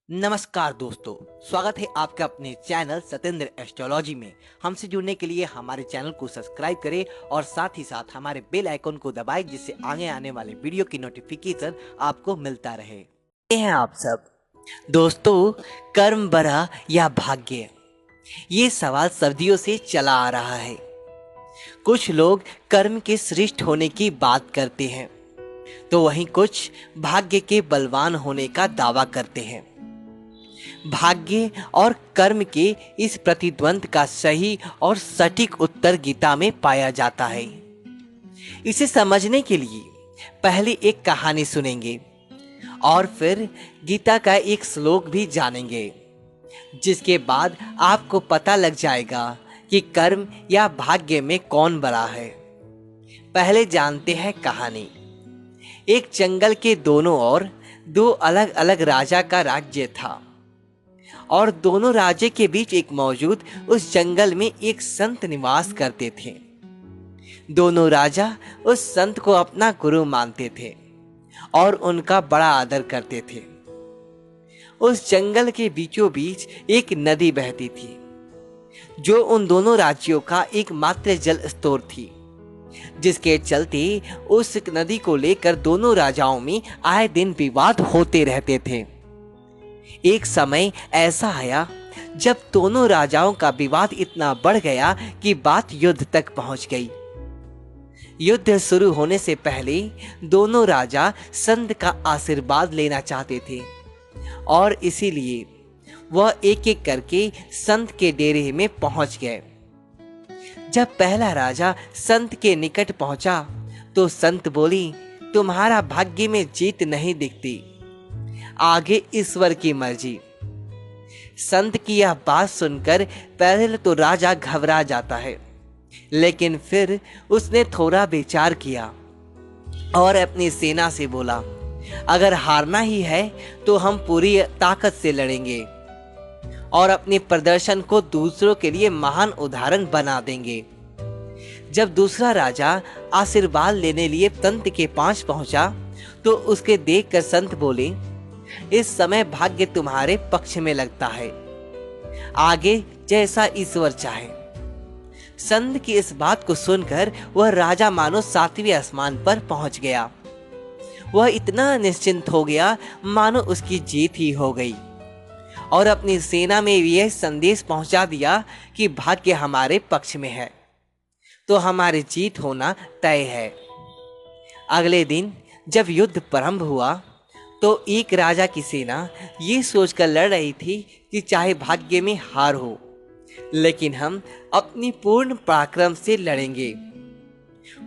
नमस्कार दोस्तों, स्वागत है आपका अपने चैनल सत्येंद्र एस्ट्रोलॉजी में। हमसे जुड़ने के लिए हमारे चैनल को सब्सक्राइब करें और साथ ही साथ हमारे बेल आइकन को दबाएं, जिससे आगे आने वाले वीडियो की नोटिफिकेशन आपको मिलता रहे। ये हैं आप सब दोस्तों, कर्म बड़ा या भाग्य, ये सवाल सदियों से चला आ रहा है। कुछ लोग कर्म के श्रेष्ठ होने की बात करते हैं, तो वहीं कुछ भाग्य के बलवान होने का दावा करते हैं। भाग्य और कर्म के इस प्रतिद्वंद का सही और सटीक उत्तर गीता में पाया जाता है। इसे समझने के लिए पहले एक कहानी सुनेंगे और फिर गीता का एक श्लोक भी जानेंगे, जिसके बाद आपको पता लग जाएगा कि कर्म या भाग्य में कौन बड़ा है। पहले जानते हैं कहानी। एक जंगल के दोनों ओर दो अलग अलग राजा का राज्य था और दोनों राज्य के बीच एक मौजूद उस जंगल में एक संत निवास करते थे। दोनों राजा उस संत को अपना गुरु मानते थे और उनका बड़ा आदर करते थे। उस जंगल के बीचों बीच एक नदी बहती थी, जो उन दोनों राज्यों का एकमात्र जल स्रोत थी, जिसके चलते उस नदी को लेकर दोनों राजाओं में आए दिन विवाद होते रहते थे। एक समय ऐसा आया जब दोनों राजाओं का विवाद इतना बढ़ गया कि बात युद्ध तक पहुंच गई। युद्ध शुरू होने से पहले दोनों राजा संत का आशीर्वाद लेना चाहते थे और इसीलिए वह एक एक करके संत के डेरे में पहुंच गए। जब पहला राजा संत के निकट पहुंचा तो संत बोली, तुम्हारा भाग्य में जीत नहीं दिखती, आगे ईश्वर की मर्जी। संत की यह बात सुनकर पहले तो राजा घबरा जाता है, लेकिन फिर उसने थोड़ा विचार किया और अपनी सेना से बोला, अगर हारना ही है तो हम पूरी ताकत से लड़ेंगे और अपने प्रदर्शन को दूसरों के लिए महान उदाहरण बना देंगे। जब दूसरा राजा आशीर्वाद लेने लिए संत के पास पहुंचा तो उसके देखकर संत बोले, इस समय भाग्य तुम्हारे पक्ष में लगता है, आगे जैसा ईश्वर चाहे। संत की इस बात को सुनकर वह राजा मानो सातवें आसमान पर पहुंच गया। वह इतना निश्चिंत हो गया मानो उसकी जीत ही हो गई और अपनी सेना में यह संदेश पहुंचा दिया कि भाग्य हमारे पक्ष में है तो हमारी जीत होना तय है। अगले दिन जब युद्ध प्रारंभ हुआ तो एक राजा की सेना ये सोचकर लड़ रही थी कि चाहे भाग्य में हार हो, लेकिन हम अपनी पूर्ण पराक्रम से लड़ेंगे।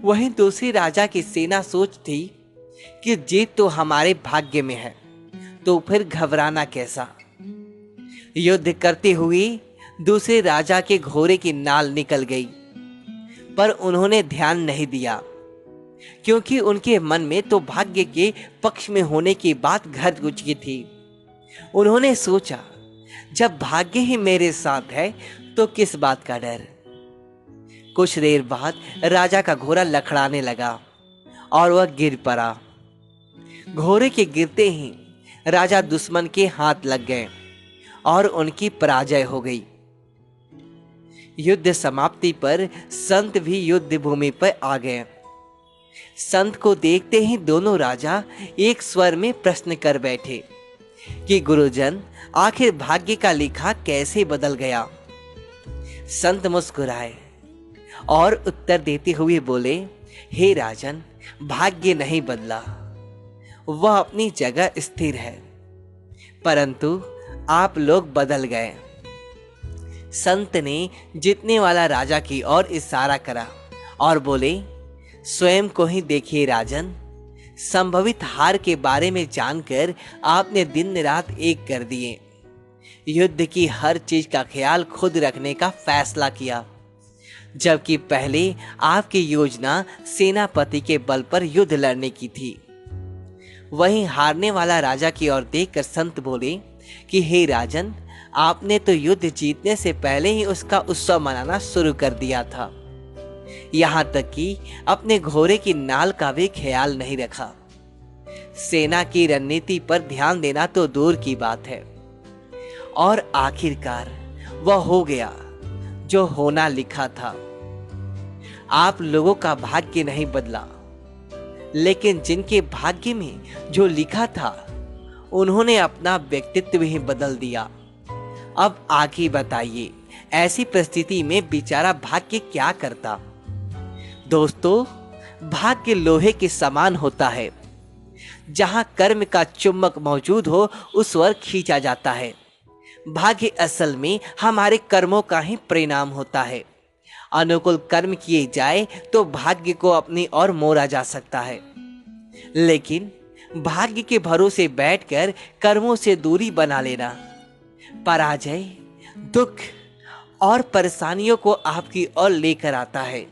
वहीं दूसरे राजा की सेना सोचती कि जीत तो हमारे भाग्य में है, तो फिर घबराना कैसा। युद्ध करते हुए दूसरे राजा के घोड़े की नाल निकल गई, पर उन्होंने ध्यान नहीं दिया, क्योंकि उनके मन में तो भाग्य के पक्ष में होने की बात घर चुकी थी। उन्होंने सोचा, जब भाग्य ही मेरे साथ है तो किस बात का डर। कुछ देर बाद राजा का घोड़ा लड़खड़ाने लगा और वह गिर पड़ा। घोड़े के गिरते ही राजा दुश्मन के हाथ लग गए और उनकी पराजय हो गई। युद्ध समाप्ति पर संत भी युद्ध भूमि पर आ गए। संत को देखते ही दोनों राजा एक स्वर में प्रश्न कर बैठे कि गुरुजन, आखिर भाग्य का लिखा कैसे बदल गया। संत मुस्कुराए और उत्तर देते हुए बोले, हे राजन, भाग्य नहीं बदला, वह अपनी जगह स्थिर है, परंतु आप लोग बदल गए। संत ने जीतने वाला राजा की ओर इशारा करा और बोले, स्वयं को ही देखिए राजन, संभवित हार के बारे में जानकर आपने दिन रात एक कर दिए। युद्ध की हर चीज का ख्याल खुद रखने का फैसला किया, जबकि पहले आपकी योजना सेनापति के बल पर युद्ध लड़ने की थी। वहीं हारने वाला राजा की ओर देखकर संत बोले कि हे राजन, आपने तो युद्ध जीतने से पहले ही उसका उत्सव मनाना शुरू कर दिया था, यहाँ तक कि अपने घोड़े की नाल का भी ख्याल नहीं रखा। सेना की रणनीति पर ध्यान देना तो दूर की बात है, और आखिरकार वह हो गया जो होना लिखा था। आप लोगों का भाग्य नहीं बदला, लेकिन जिनके भाग्य में जो लिखा था उन्होंने अपना व्यक्तित्व ही बदल दिया। अब आगे बताइए, ऐसी परिस्थिति में बेचारा भाग्य क्या करता। दोस्तों, भाग्य लोहे के समान होता है। जहां कर्म का चुंबक मौजूद हो उस ओर खींचा जाता है। भाग्य असल में हमारे कर्मों का ही परिणाम होता है। अनुकूल कर्म किए जाए तो भाग्य को अपनी ओर मोड़ा जा सकता है, लेकिन भाग्य के भरोसे बैठकर कर्मों से दूरी बना लेना पराजय, दुख और परेशानियों को आपकी ओर लेकर आता है।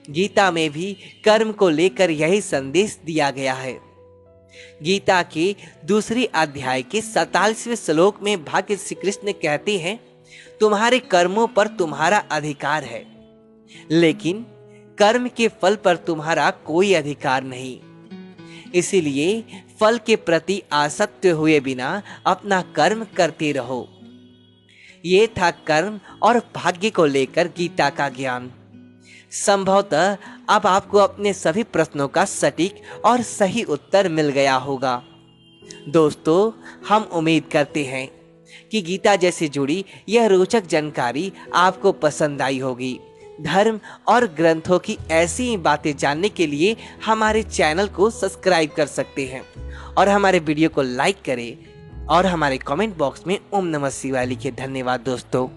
गीता में भी कर्म को लेकर यही संदेश दिया गया है। गीता के दूसरे अध्याय के 47वें श्लोक में भाग्य श्री कृष्ण कहते हैं, तुम्हारे कर्मों पर तुम्हारा अधिकार है, लेकिन कर्म के फल पर तुम्हारा कोई अधिकार नहीं। इसीलिए फल के प्रति आसक्त हुए बिना अपना कर्म करते रहो। ये था कर्म और भाग्य को लेकर गीता का ज्ञान। संभवतः अब आपको अपने सभी प्रश्नों का सटीक और सही उत्तर मिल गया होगा। दोस्तों, हम उम्मीद करते हैं कि गीता जैसे जुड़ी यह रोचक जानकारी आपको पसंद आई होगी। धर्म और ग्रंथों की ऐसी ही बातें जानने के लिए हमारे चैनल को सब्सक्राइब कर सकते हैं और हमारे वीडियो को लाइक करें और हमारे कमेंट बॉक्स में ओम नमः शिवाय लिखें। धन्यवाद दोस्तों।